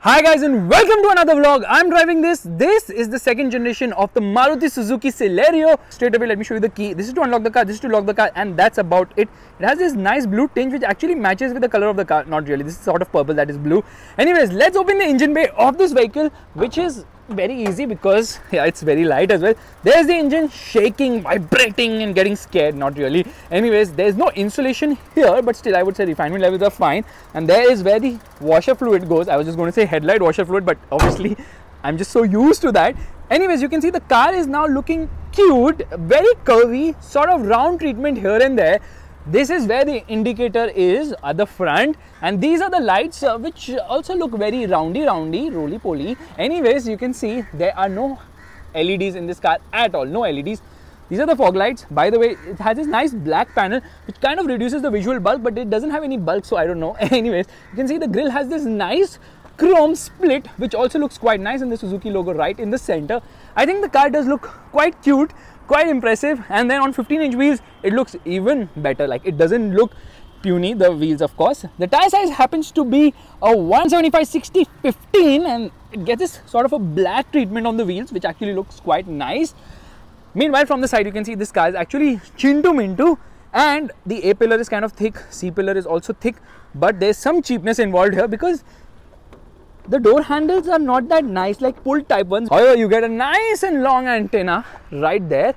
Hi guys and welcome to another vlog. I'm driving this. This is the second generation of the Maruti Suzuki Celerio. Straight away, let me show you the key. This is to unlock the car, this is to lock the car, and that's about it. It has this nice blue tinge which actually matches with the color of the car. Not really, this is sort of purple that is blue. Anyways, let's open the engine bay of this vehicle, which is very easy because it's very light as well. There's the engine shaking, vibrating and getting scared. Not really. Anyways, there's no insulation here, but still I would say refinement levels are fine. And there is where the washer fluid goes. I was just going to say headlight washer fluid, but obviously I'm just so used to that. Anyways, you can see the car is now looking cute, very curvy, sort of round treatment here and there. This is where the indicator is at the front, and these are the lights which also look very roundy, roly-poly. Anyways, you can see there are no LEDs in this car at all, no LEDs. These are the fog lights. By the way, it has this nice black panel which kind of reduces the visual bulk, but it doesn't have any bulk, so I don't know. Anyways, you can see the grille has this nice chrome split which also looks quite nice, and the Suzuki logo right in the center. I think the car does look quite cute, quite impressive, and then on 15-inch wheels it looks even better. Like, it doesn't look puny, the wheels of course. The tire size happens to be a 175/60/15, and it gets this sort of a black treatment on the wheels which actually looks quite nice. Meanwhile, from the side you can see this car is actually chin to mintu, and the A pillar is kind of thick, C pillar is also thick, but there's some cheapness involved here because the door handles are not that nice like pull type ones. However, you get a nice and long antenna right there.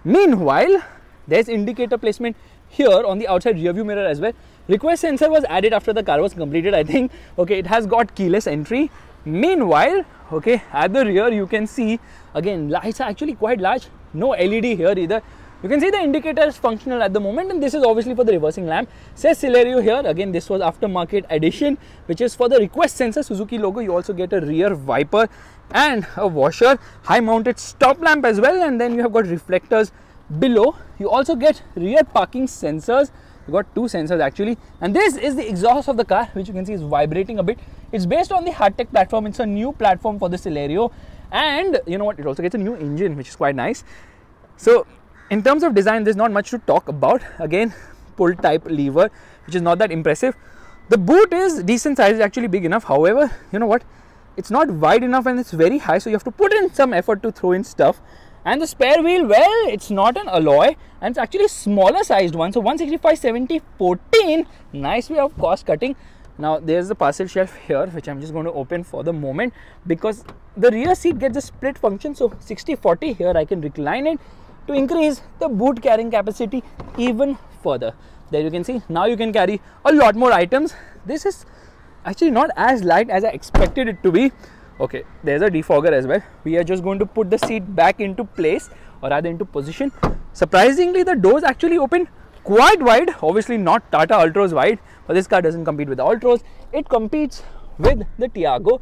Meanwhile, there's indicator placement here on the outside rear view mirror as well. Request sensor was added after the car was completed, I think. Okay, it has got keyless entry. Meanwhile, okay, at the rear you can see again lights are actually quite large. No LED here either. You can see the indicator is functional at the moment, and this is obviously for the reversing lamp. Says Celerio here. Again, this was aftermarket edition, which is for the request sensor, Suzuki logo. You also get a rear wiper and a washer, high mounted stop lamp as well, and then you have got reflectors below. You also get rear parking sensors. You got two sensors actually, and this is the exhaust of the car, which you can see is vibrating a bit. It's based on the hardtech platform. It's a new platform for the Celerio, and you know what, it also gets a new engine, which is quite nice. So in terms of design, there's not much to talk about. Again, pull type lever, which is not that impressive. The boot is decent size, actually big enough. However, you know what, it's not wide enough and it's very high, so you have to put in some effort to throw in stuff. And the spare wheel, well, it's not an alloy and it's actually smaller sized one. So 165/70/14, nice way of cost cutting. Now there's the parcel shelf here, which I'm just going to open for the moment because the rear seat gets a split function. So 60/40 here, I can recline it to increase the boot carrying capacity even further. There you can see, now you can carry a lot more items. This is actually not as light as I expected it to be. Okay, there's a defogger as well. We are just going to put the seat back into place, or rather into position. Surprisingly, the doors actually open quite wide. Obviously not Tata Ultros wide, but this car doesn't compete with the Ultros. It competes with the Tiago.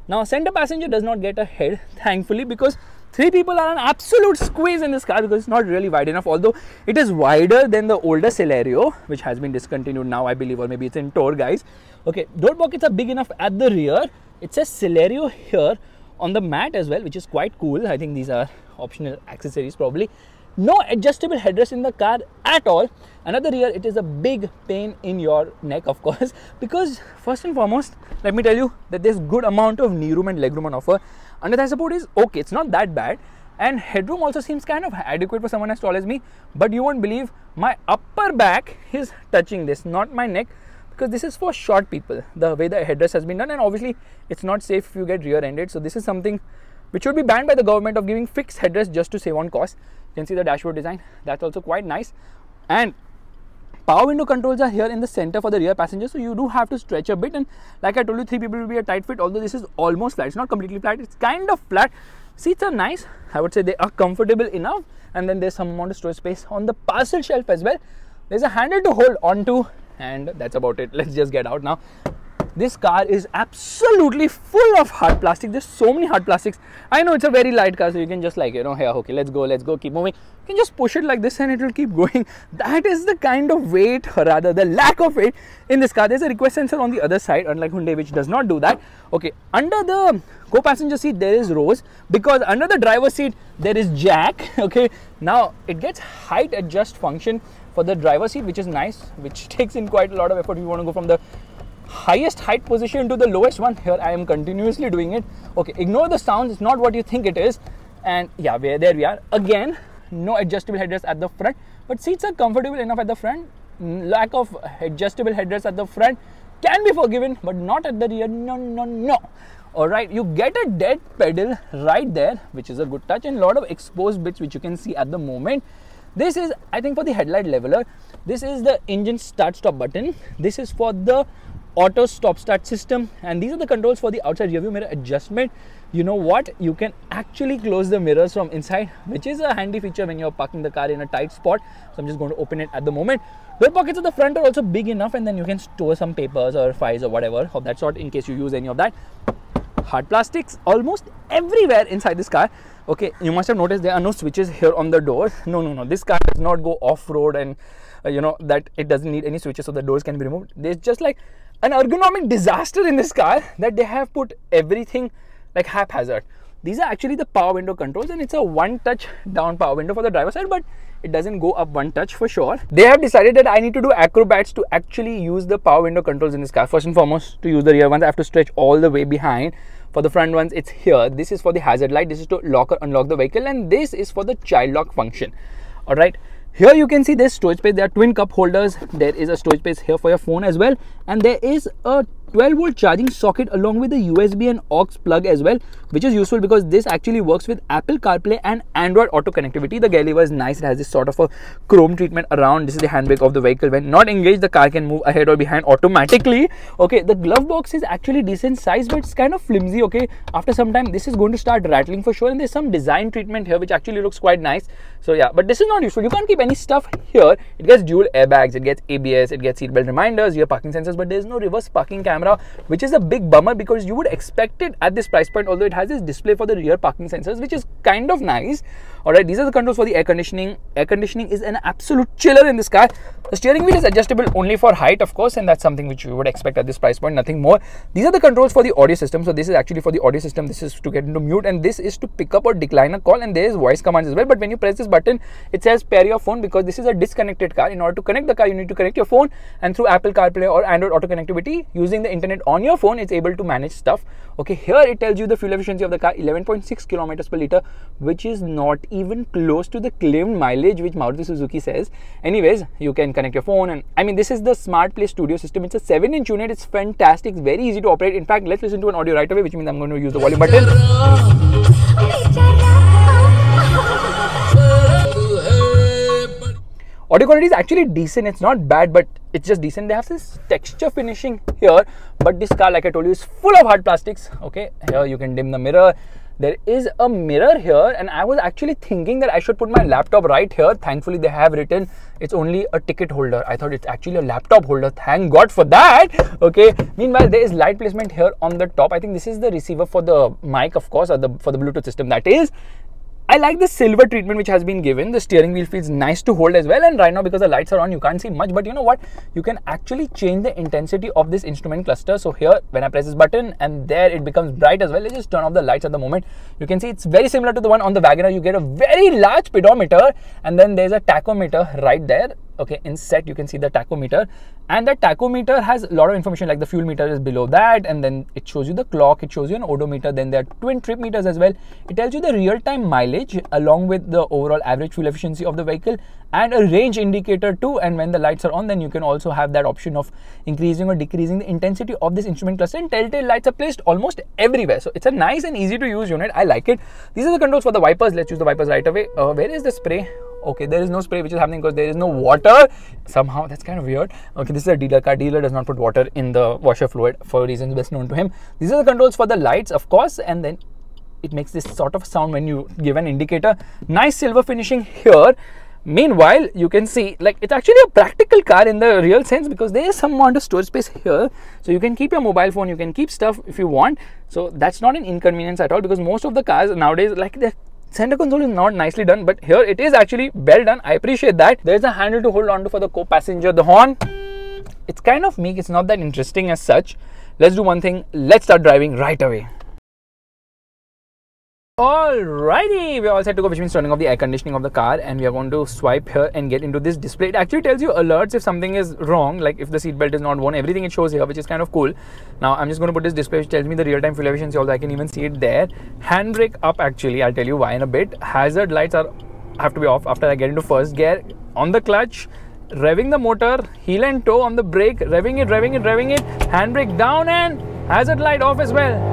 Now center passenger does not get a head, thankfully, because three people are an absolute squeeze in this car because it's not really wide enough, although it is wider than the older Celerio, which has been discontinued now, I believe, or maybe it's in tour, guys. Okay, door pockets are big enough at the rear. It says Celerio here on the mat as well, which is quite cool. I think these are optional accessories probably. No adjustable headrest in the car at all. And at the rear, it is a big pain in your neck, of course, because first and foremost, let me tell you that there's good amount of knee room and leg room on offer. Under thigh support is okay, it's not that bad, and headroom also seems kind of adequate for someone as tall as me. But you won't believe, my upper back is touching this, not my neck, because this is for short people, the way the headrest has been done, and obviously it's not safe if you get rear-ended. So this is something which should be banned by the government, of giving fixed headrest just to save on cost. You can see the dashboard design, that's also quite nice. And power window controls are here in the center for the rear passenger, so you do have to stretch a bit, and like I told you, three people will be a tight fit, although this is almost flat. It's not completely flat, it's kind of flat. Seats are nice, I would say they are comfortable enough, and then there's some amount of storage space on the parcel shelf as well. There's a handle to hold onto, and that's about it. Let's just get out now. This car is absolutely full of hard plastic. There's so many hard plastics. I know it's a very light car, so you can just like, you know, here, okay, let's go, keep moving. You can just push it like this and it will keep going. That is the kind of weight, or rather the lack of weight in this car. There's a request sensor on the other side, unlike Hyundai, which does not do that. Okay, under the co-passenger seat there is rows, because under the driver's seat there is jack. Okay, now it gets height adjust function for the driver's seat, which is nice, which takes in quite a lot of effort if you want to go from the highest height position to the lowest one. Here I am continuously doing it. Okay, ignore the sounds, it's not what you think it is. And yeah, there we are. Again, no adjustable headrest at the front, but seats are comfortable enough at the front. Lack of adjustable headrest at the front can be forgiven, but not at the rear. No. Alright, you get a dead pedal right there, which is a good touch, and a lot of exposed bits which you can see at the moment. This is, I think, for the headlight leveler. This is the engine start-stop button. This is for the auto stop-start system, and these are the controls for the outside rear view mirror adjustment. You know what? You can actually close the mirrors from inside, which is a handy feature when you're parking the car in a tight spot. So I'm just going to open it at the moment. Door pockets at the front are also big enough, and then you can store some papers or files or whatever of that sort in case you use any of that. Hard plastics almost everywhere inside this car. Okay, you must have noticed there are no switches here on the doors. No. This car does not go off-road, and you know that it doesn't need any switches, so the doors can be removed. There's just like an ergonomic disaster in this car that they have put everything like haphazard. These are actually the power window controls, and it's a one-touch down power window for the driver side, but it doesn't go up one touch for sure. They have decided that I need to do acrobats to actually use the power window controls in this car. First and foremost, to use the rear ones, I have to stretch all the way behind. For the front ones, it's here. This is for the hazard light. This is to lock or unlock the vehicle, and this is for the child lock function. All right. Here you can see there's storage space. There are twin cup holders. There is a storage space here for your phone as well, and there is a 12-volt charging socket along with the USB and aux plug as well, which is useful because this actually works with Apple CarPlay and Android Auto connectivity. The gear lever is nice. It has this sort of a chrome treatment around. This is the handbrake of the vehicle. When not engaged, the car can move ahead or behind automatically. Okay, the glove box is actually decent size, but it's kind of flimsy. Okay, after some time, this is going to start rattling for sure, and there's some design treatment here which actually looks quite nice. So yeah, but this is not useful. You can't keep any stuff here. It gets dual airbags, it gets ABS, it gets seatbelt reminders, rear parking sensors, but there's no reverse parking camera, which is a big bummer because you would expect it at this price point, although it has this display for the rear parking sensors, which is kind of nice. Alright, these are the controls for the air conditioning. Air conditioning is an absolute chiller in this car. The steering wheel is adjustable only for height, of course, and that's something which you would expect at this price point, nothing more. These are the controls for the audio system. So this is actually for the audio system. This is to get into mute, and this is to pick up or decline a call, and there is voice commands as well. But when you press this button, it says pair your phone because this is a disconnected car. In order to connect the car, you need to connect your phone, and through Apple CarPlay or Android Auto connectivity, using the internet on your phone, it's able to manage stuff. Okay, here it tells you the fuel efficiency of the car, 11.6 kilometers per liter, which is not even close to the claimed mileage which Maruti Suzuki says. Anyways, you can connect your phone, and I mean, this is the Smart Play Studio system. It's a 7-inch unit. It's fantastic. It's very easy to operate. In fact, let's listen to an audio right away, which means I'm going to use the volume button. Audio quality is actually decent. It's not bad, but it's just decent. They have this texture finishing here, but this car, like I told you, is full of hard plastics. Okay, here you can dim the mirror. There is a mirror here, and I was actually thinking that I should put my laptop right here. Thankfully, they have written it's only a ticket holder. I thought it's actually a laptop holder. Thank God for that. Okay. Meanwhile, there is light placement here on the top. I think this is the receiver for the mic, of course, or for the Bluetooth system, that is. I like the silver treatment which has been given. The steering wheel feels nice to hold as well, and right now because the lights are on, you can't see much, but you know what, you can actually change the intensity of this instrument cluster. So here, when I press this button, and there it becomes bright as well. Let's just turn off the lights at the moment. You can see it's very similar to the one on the Wagoner. You get a very large speedometer, and then there's a tachometer right there. Okay, in set you can see the tachometer, and the tachometer has a lot of information, like the fuel meter is below that, and then it shows you the clock, it shows you an odometer, then there are twin trip meters as well. It tells you the real-time mileage along with the overall average fuel efficiency of the vehicle, and a range indicator too. And when the lights are on, then you can also have that option of increasing or decreasing the intensity of this instrument cluster, and telltale lights are placed almost everywhere. So it's a nice and easy to use unit. I like it. These are the controls for the wipers. Let's use the wipers right away. Where is the spray? Okay, there is no spray which is happening because there is no water. Somehow that's kind of weird. Okay, this is a dealer car. Dealer does not put water in the washer fluid for reasons best known to him. These are the controls for the lights, of course, and then it makes this sort of sound when you give an indicator. Nice silver finishing here. Meanwhile, you can see like it's actually a practical car in the real sense because there is some amount of storage space here. So you can keep your mobile phone, you can keep stuff if you want. So that's not an inconvenience at all, because most of the cars nowadays, like the center console is not nicely done, but here it is actually well done. I appreciate that. There's a handle to hold on to for the co-passenger. The horn, it's kind of meek. It's not that interesting as such. Let's do one thing. Let's start driving right away. Alrighty, we're all set to go, which means turning off the air conditioning of the car, and we are going to swipe here and get into this display. It actually tells you alerts if something is wrong, like if the seatbelt is not worn, everything it shows here, which is kind of cool. Now I'm just going to put this display which tells me the real-time fuel efficiency, although I can even see it there. Handbrake up actually, I'll tell you why in a bit. Hazard lights have to be off after I get into first gear. On the clutch, revving the motor, heel and toe on the brake, revving it, handbrake down and hazard light off as well.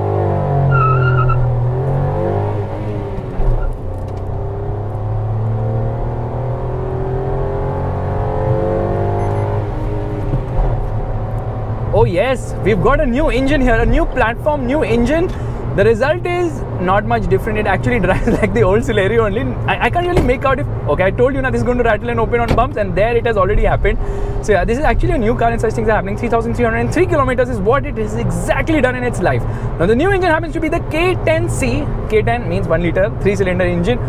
Oh yes, we've got a new engine here, a new platform, new engine. The result is not much different. It actually drives like the old Celerio only. I can't really make out if... Okay, I told you now this is going to rattle and open on bumps, and there it has already happened. So yeah, this is actually a new car and such things are happening. 3,303 kilometers is what it has exactly done in its life. Now the new engine happens to be the K10C. K10 means 1 liter, 3-cylinder engine.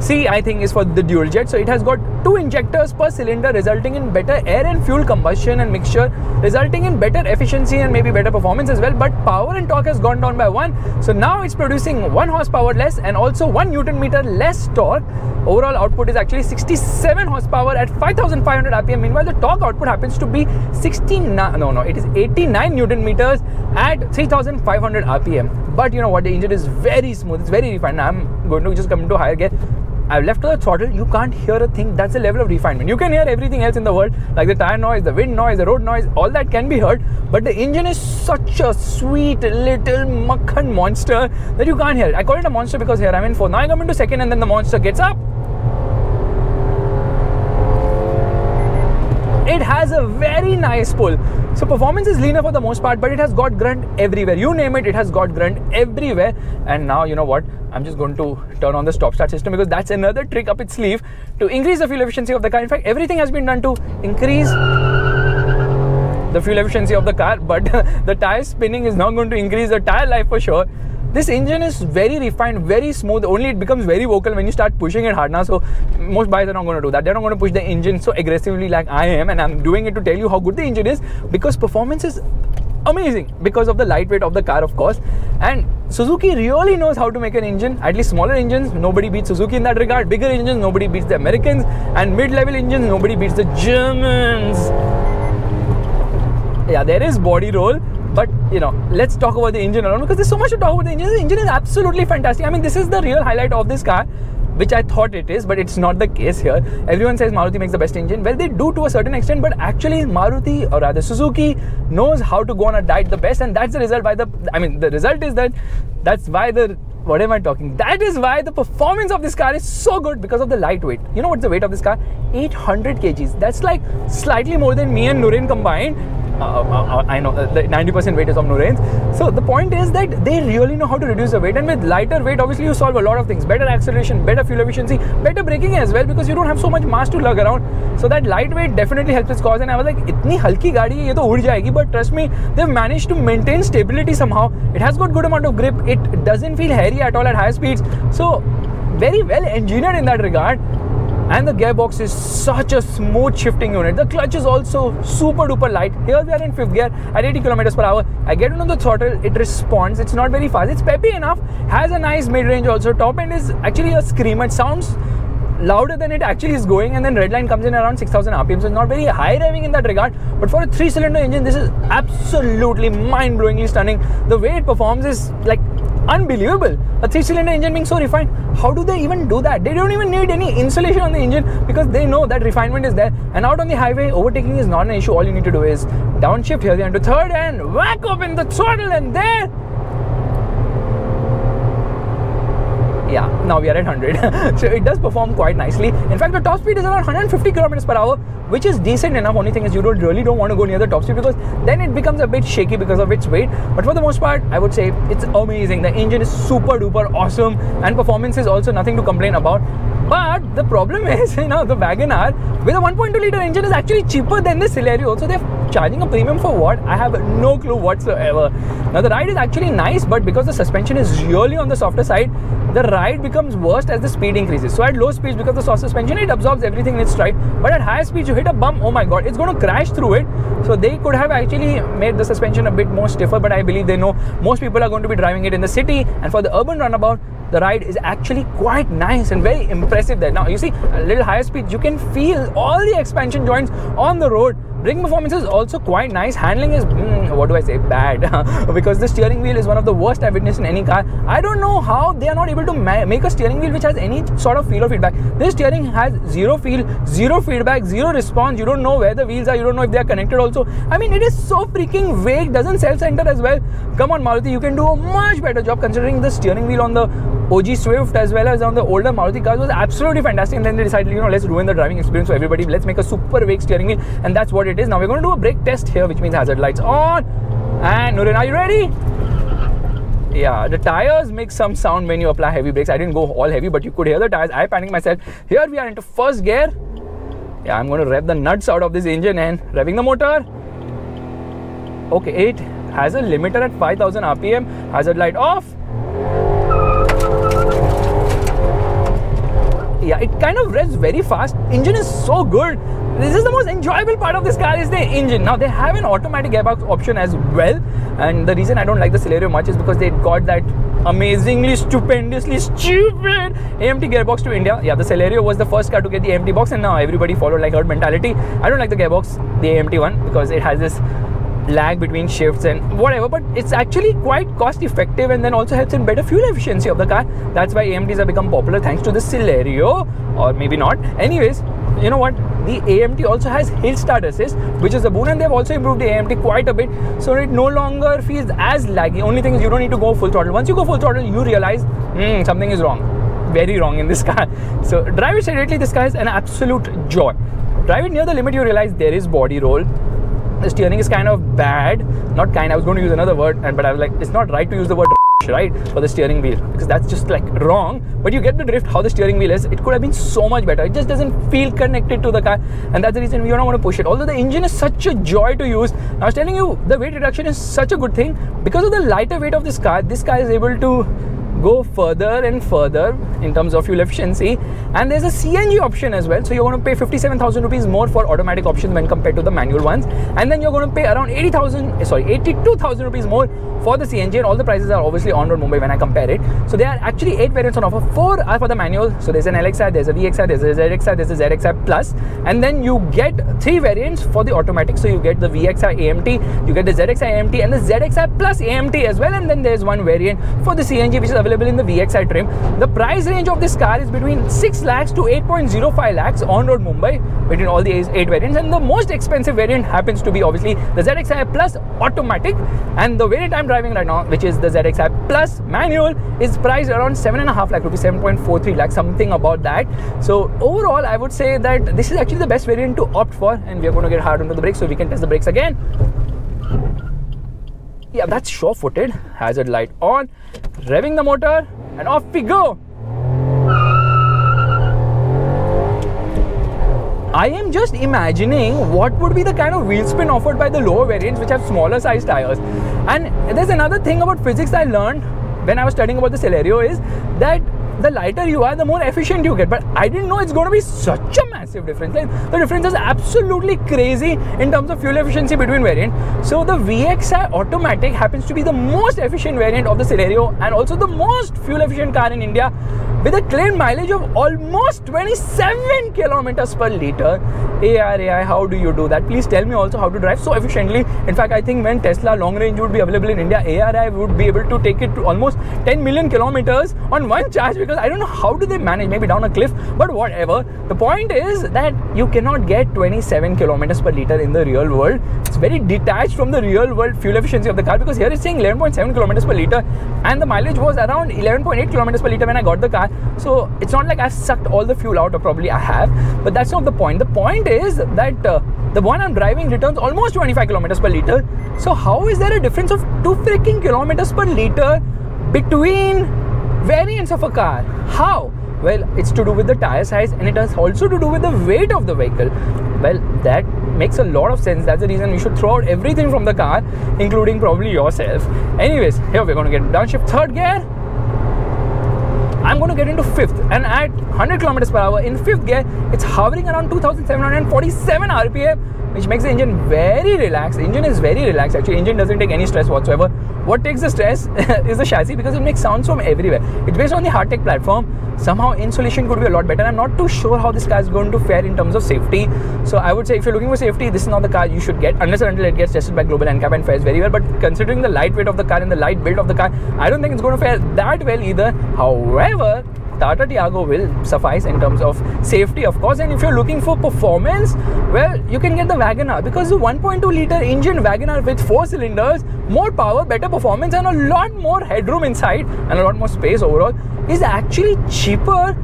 C, I think, is for the dual jet. So it has got 2 injectors per cylinder, resulting in better air and fuel combustion and mixture, resulting in better efficiency and maybe better performance as well. But power and torque has gone down by 1. So now it's producing 1 horsepower less and also 1 Newton meter less torque. Overall output is actually 67 horsepower at 5,500 RPM. Meanwhile, the torque output happens to be it is 89 Newton meters at 3,500 RPM. But you know what? The engine is very smooth. It's very refined. Now I'm going to just come into higher gear. I've left the throttle, you can't hear a thing. That's the level of refinement. You can hear everything else in the world, like the tire noise, the wind noise, the road noise, all that can be heard. But the engine is such a sweet little makhan monster that you can't hear it. I call it a monster because here I'm in 4th. Now I come into 2nd and then the monster gets up. It has a very nice pull. So performance is leaner for the most part, but it has got grunt everywhere. You name it, it has got grunt everywhere. And now, you know what? I'm just going to turn on the stop-start system because that's another trick up its sleeve to increase the fuel efficiency of the car. In fact, everything has been done to increase the fuel efficiency of the car, but the tire spinning is not going to increase the tire life for sure. This engine is very refined, very smooth. Only it becomes very vocal when you start pushing it hard now. So most buyers are not going to do that. They're not going to push the engine so aggressively like I am. And I'm doing it to tell you how good the engine is because performance is amazing because of the lightweight of the car, of course. And Suzuki really knows how to make an engine. At least smaller engines, nobody beats Suzuki in that regard. Bigger engines, nobody beats the Americans. And mid-level engines, nobody beats the Germans. Yeah, there is body roll. But, you know, let's talk about the engine alone because there's so much to talk about the engine. The engine is absolutely fantastic. I mean, this is the real highlight of this car, which I thought it is, but it's not the case here. Everyone says Maruti makes the best engine. Well, they do to a certain extent, but actually Maruti, or rather Suzuki, knows how to go on a diet the best, and that's the result the result is that that's why that is why the performance of this car is so good because of the lightweight. You know what's the weight of this car? 800 kgs. That's like slightly more than me and Nurain combined. I know the 90% weight is of Nurain's. So the point is that they really know how to reduce the weight, and with lighter weight obviously you solve a lot of things. Better acceleration, better fuel efficiency, better braking as well because you don't have so much mass to lug around. So that lightweight definitely helps its cause, and I was like, itni halki gaadi hai, ye to ud jayegi. But trust me, they've managed to maintain stability somehow. It has got good amount of grip. It doesn't feel hairy at all at high speeds. So very well engineered in that regard. And the gearbox is such a smooth shifting unit. The clutch is also super duper light. Here we are in 5th gear at 80 kilometers per hour. I get on the throttle, it responds. It's not very fast. It's peppy enough. Has a nice mid-range also. Top end is actually a screamer. It sounds louder than it actually is going, and then red line comes in around 6,000 RPM. So it's not very high revving in that regard. But for a 3-cylinder engine, this is absolutely mind-blowingly stunning. The way it performs is like unbelievable. A 3-cylinder engine being so refined, how do they even do that? They don't even need any insulation on the engine because they know that refinement is there. And out on the highway, overtaking is not an issue. All you need to do is downshift here into 3rd and whack up in the throttle, and there. Yeah, now we are at 100. So it does perform quite nicely. In fact, the top speed is around 150 kilometers per hour, which is decent enough. Only thing is you really don't want to go near the top speed because then it becomes a bit shaky because of its weight. But for the most part, I would say it's amazing. The engine is super duper awesome, and performance is also nothing to complain about. But the problem is, you know, the WagonR with a 1.2 liter engine is actually cheaper than the Celerio. So they're charging a premium for what? I have no clue whatsoever. Now the ride is actually nice, but because the suspension is really on the softer side, the ride becomes worse as the speed increases. So at low speeds, because of the soft suspension, it absorbs everything in its stride. But at higher speeds, you hit a bump, oh my god, it's going to crash through it. So they could have actually made the suspension a bit more stiffer, but I believe they know most people are going to be driving it in the city, and for the urban runabout, the ride is actually quite nice and very impressive there. Now you see, a little higher speed, you can feel all the expansion joints on the road. Braking performance is also quite nice. Handling is, what do I say, bad. Because the steering wheel is one of the worst I've witnessed in any car. I don't know how they are not able to make a steering wheel which has any sort of feel or feedback. This steering has zero feel, zero feedback, zero response. You don't know where the wheels are. You don't know if they are connected also. I mean, it is so freaking vague. Doesn't self-center as well. Come on, Maruti, you can do a much better job, considering the steering wheel on the OG Swift as well as on the older Maruti cars was absolutely fantastic. And then they decided, let's ruin the driving experience for everybody. Let's make a super vague steering wheel, and that's what it is. Now we're going to do a brake test here, which means hazard lights on. And Nurin, are you ready? Yeah, the tires make some sound when you apply heavy brakes. I didn't go all heavy, but you could hear the tires. I panicked myself. Here we are into first gear. Yeah, I'm going to rev the nuts out of this engine and revving the motor. Okay, it has a limiter at 5000 RPM. Hazard light off. Yeah, it kind of revs very fast. Engine is so good. This is the most enjoyable part of this car, is the engine. Now they have an automatic gearbox option as well, and the reason I don't like the Celerio much is because they got that amazingly, stupendously stupid AMT gearbox to India. Yeah, the Celerio was the first car to get the AMT box, and now everybody followed like herd mentality. I don't like the gearbox, the AMT one, because it has this lag between shifts and whatever, but it's actually quite cost effective and then also helps in better fuel efficiency of the car. That's why AMTs have become popular thanks to the Celerio, or maybe not. Anyways, you know what, the AMT also has hill start assist, which is a boon, and they've also improved the AMT quite a bit, so it no longer feels as laggy. Only thing is, you don't need to go full throttle. Once you go full throttle, you realize something is wrong, very wrong in this car. So drive it sedately. This car is an absolute joy. Drive it near the limit, you realize there is body roll. The steering is kind of bad. Not kind, I was going to use another word, but I was like, it's not right to use the word right for the steering wheel, because that's just like wrong. But you get the drift how the steering wheel is. It could have been so much better. It just doesn't feel connected to the car, and that's the reason we don't want to push it. Although the engine is such a joy to use. I was telling you, the weight reduction is such a good thing. Because of the lighter weight of this car is able to go further and further in terms of fuel efficiency, and there's a CNG option as well. So you're going to pay 57,000 rupees more for automatic options when compared to the manual ones, and then you're going to pay around 82,000 rupees more for the CNG, and all the prices are obviously on road Mumbai when I compare it. So there are actually 8 variants on offer. 4 are for the manual. So there's an LXI, there's a VXI, there's a ZXI, there's a ZXI Plus, and then you get 3 variants for the automatic. So you get the VXI AMT, you get the ZXI AMT, and the ZXI Plus AMT as well, and then there's one variant for the CNG which is available in the VXI trim. The price range of this car is between 6 lakhs to 8.05 lakhs on road Mumbai between all the 8 variants, and the most expensive variant happens to be obviously the ZXI Plus automatic, and the variant I'm driving right now, which is the ZXI Plus manual, is priced around 7.5 lakh rupees, 7.43 lakh, something about that. So overall, I would say that this is actually the best variant to opt for, and we are going to get hard onto the brakes so we can test the brakes again. Yeah, that's sure-footed. Hazard light on, revving the motor, and off we go. I am just imagining what would be the kind of wheel spin offered by the lower variants which have smaller size tires. And there's another thing about physics I learned when I was studying about the Celerio, is that the lighter you are, the more efficient you get. But I didn't know it's going to be such a massive difference. Like, the difference is absolutely crazy in terms of fuel efficiency between variants. So the VXI automatic happens to be the most efficient variant of the Celerio, and also the most fuel efficient car in India, with a claimed mileage of almost 27 kilometers per liter. AI, how do you do that? Please tell me also how to drive so efficiently. In fact, I think when Tesla long range would be available in India, ARI would be able to take it to almost 10 million kilometers on one charge, because I don't know how do they manage, maybe down a cliff, but whatever. The point is that you cannot get 27 kilometers per liter in the real world. It's very detached from the real world fuel efficiency of the car, because here it's saying 11.7 kilometers per liter, and the mileage was around 11.8 kilometers per liter when I got the car. So it's not like I've sucked all the fuel out, or probably I have, but that's not the point. The point is that the one I'm driving returns almost 25 kilometers per liter. So how is there a difference of 2 freaking kilometers per liter between variants of a car? How? Well, it's to do with the tire size, and it has also to do with the weight of the vehicle. Well, that makes a lot of sense. That's the reason you should throw out everything from the car, including probably yourself. Anyways, here we're going to get downshift 3rd gear. I'm going to get into 5th, and at 100 kilometers per hour in 5th gear, it's hovering around 2747 RPM, which makes the engine very relaxed. The engine is very relaxed actually. Engine doesn't take any stress whatsoever. what takes the stress is the chassis, because it makes sounds from everywhere. It's based on the hardtech platform. Somehow insulation could be a lot better. I'm not too sure how this car is going to fare in terms of safety. So I would say if you're looking for safety, this is not the car you should get, unless and until it gets tested by Global NCAP and fares very well. But considering the lightweight of the car and the light build of the car, I don't think it's going to fare that well either. However, Tata Tiago will suffice in terms of safety, of course. And if you're looking for performance, well, you can get the Wagoner, because the 1.2 litre engine Wagoner with 4 cylinders, more power, better performance, and a lot more headroom inside and a lot more space overall, is actually cheaper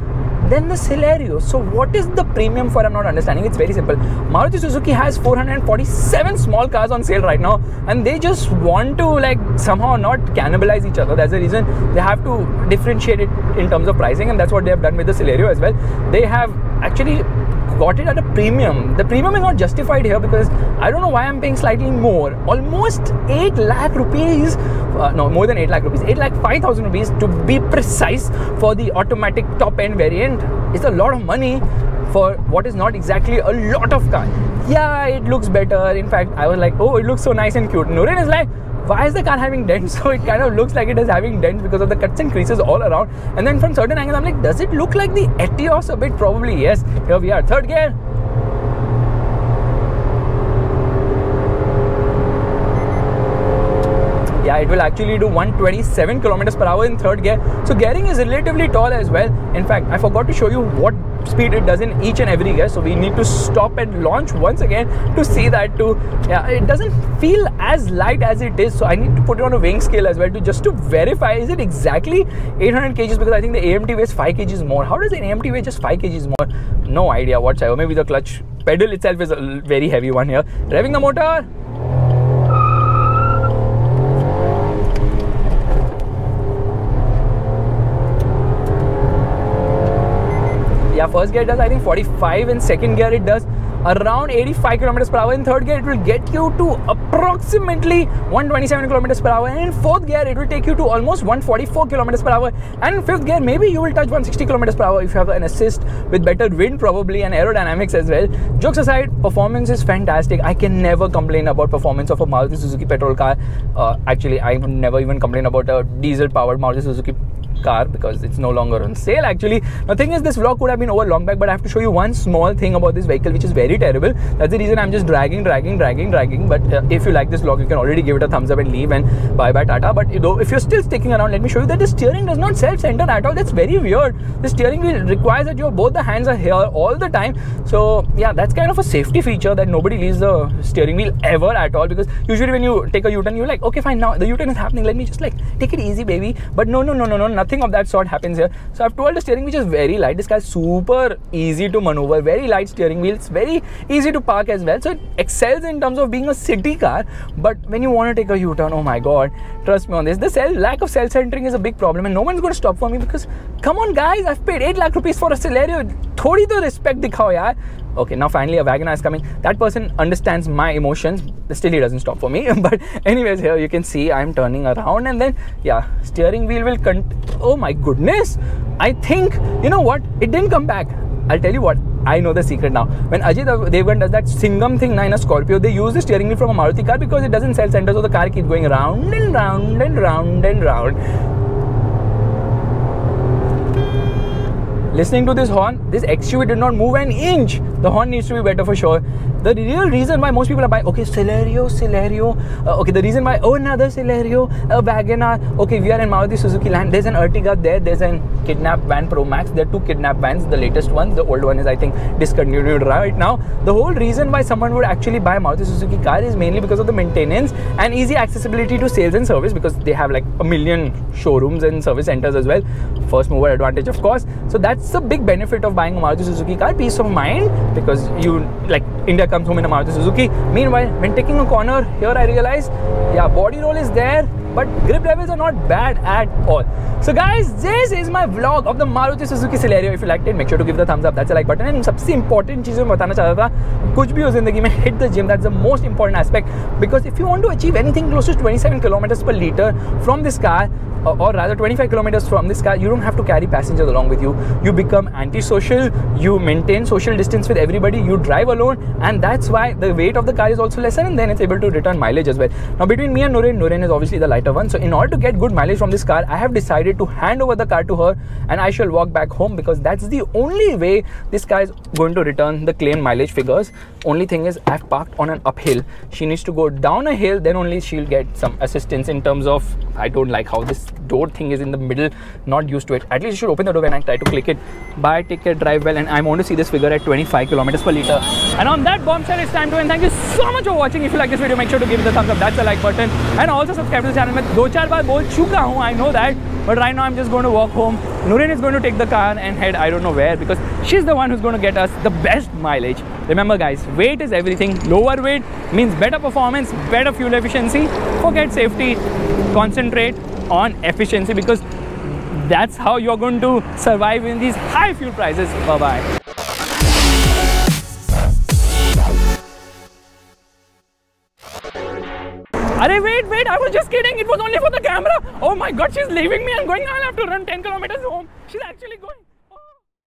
than the Celerio. So what is the premium for? I'm not understanding. It's very simple. Maruti Suzuki has 447 small cars on sale right now, and they just want to like somehow not cannibalize each other. That's the reason they have to differentiate it in terms of pricing, and that's what they have done with the Celerio as well. They have actually got it at a premium. The premium is not justified here, because I don't know why I'm paying slightly more, almost 8 lakh rupees, no, more than 8 lakh rupees, 8 lakh 5,000 rupees to be precise, for the automatic top end variant. It's a lot of money for what is not exactly a lot of car. Yeah, it looks better. In fact, I was like, oh, it looks so nice and cute. Nurin is like, why is the car having dents? So it kind of looks like it is having dents because of the cuts and creases all around. And then from certain angles, I'm like, does it look like the Etios a bit? Probably yes. Here we are, third gear. Yeah, it will actually do 127 kilometers per hour in third gear. So gearing is relatively tall as well. In fact, I forgot to show you what speed it does in each and every gear. So we need to stop and launch once again to see that too. Yeah, it doesn't feel as light as it is. So I need to put it on a weighing scale as well to verify, is it exactly 800 kgs? Because I think the AMT weighs 5 kgs more. How does an AMT weigh just 5 kgs more? No idea whatsoever. Maybe the clutch pedal itself is a very heavy one here. Revving the motor. Yeah, first gear does I think 45, in second gear it does around 85 kilometers per hour. In third gear it will get you to approximately 127 kilometers per hour, and in fourth gear it will take you to almost 144 kilometers per hour, and in fifth gear maybe you will touch 160 kilometers per hour if you have an assist with better wind probably, and aerodynamics as well. Jokes aside, performance is fantastic. I can never complain about performance of a Maruti Suzuki petrol car. Actually, I would never even complain about a diesel powered Maruti Suzuki car, because it's no longer on sale actually. The thing is, this vlog could have been over long back, but I have to show you one small thing about this vehicle which is very terrible. That's the reason I'm just dragging. But if you like this vlog, you can already give it a thumbs up and leave, and bye bye Tata. But if you're still sticking around, let me show you that the steering does not self-center at all. That's very weird. The steering wheel requires that both the hands are here all the time. So yeah, that's kind of a safety feature, that nobody leaves the steering wheel ever at all, because usually when you take a U-turn, you're like, okay fine, now the U-turn is happening, let me just like take it easy baby. But no, nothing of that sort happens here. So I've told the steering which is very light. This car is super easy to maneuver, very light steering wheel. It's very easy to park as well. So it excels in terms of being a city car. But when you want to take a U-turn, oh my god, trust me on this, the lack of self-centering is a big problem, and no one's going to stop for me, because come on guys, I've paid 8 lakh rupees for a Celerio. Thodi to respect dikhao yaar. Okay, now finally a Wagoner is coming. That person understands my emotions. Still, he doesn't stop for me. But anyways, here you can see I'm turning around, and then yeah, steering wheel will oh my goodness, I think, you know what, it didn't come back. I'll tell you what, I know the secret now. When Ajay Devgan does that Singham thing in a Scorpio, they use the steering wheel from a Maruti car because it doesn't self-center, so the car keeps going round and round and round and round. Listening to this horn, this XUV did not move an inch. The horn needs to be better for sure. The real reason why most people are buying, okay, Celerio, okay, the reason why, oh, another Celerio, a Wagoner, okay, we are in Maruti Suzuki land, there's an Ertiga there, there's an Kidnap Van Pro Max, there are 2 Kidnap Vans, the latest one, the old one is I think discontinued right now. The whole reason why someone would actually buy a Maruti Suzuki car is mainly because of the maintenance and easy accessibility to sales and service, because they have like a million showrooms and service centers as well. First mover advantage, of course. So that's the big benefit of buying a Maruti Suzuki car, peace of mind, because you like India comes home in a Maruti Suzuki. Meanwhile, when taking a corner here, I realized, yeah, body roll is there, but grip levels are not bad at all. So guys, this is my vlog of the Maruti Suzuki Celerio. If you liked it, make sure to give the thumbs up. That's a like button. And सबसे important चीज़ मैं बताना चाहता था, कुछ भी हो ज़िंदगी में, hit the gym. That's the most important aspect, because if you want to achieve anything close to 27 kilometers per liter from this car, or rather 25 kilometers from this car, you don't have to carry passengers along with you. You become antisocial, you maintain social distance with everybody, you drive alone, and that's why the weight of the car is also lesser, and then it's able to return mileage as well. Now between me and Nurin is obviously the light lighter one. So in order to get good mileage from this car, I have decided to hand over the car to her and I shall walk back home, because that's the only way this car is going to return the claimed mileage figures. Only thing is, I've parked on an uphill. She needs to go down a hill, then only she'll get some assistance in terms of, I don't like how this door thing is in the middle, not used to it. At least you should open the door when I try to click it. Bye, take care, drive well, and I want to see this figure at 25 kilometers per liter. And on that bombshell, it's time to end. Thank you so much for watching. If you like this video, make sure to give it a thumbs up. That's the like button, and also subscribe to the channel. मैं 2-4 बार बोल चुका हूँ, I know that, but right now I'm just going to walk home. Nurin is going to take the car and head I don't know where, because she's the one who's going to get us the best mileage. Remember guys, weight is everything. Lower weight means better performance, better fuel efficiency. Forget safety, concentrate on efficiency, because that's how you're going to survive in these high fuel prices. Bye bye. Arey, wait, I was just kidding. It was only for the camera. Oh my god, she's leaving me and going. I'll have to run 10 kilometers home. She's actually going.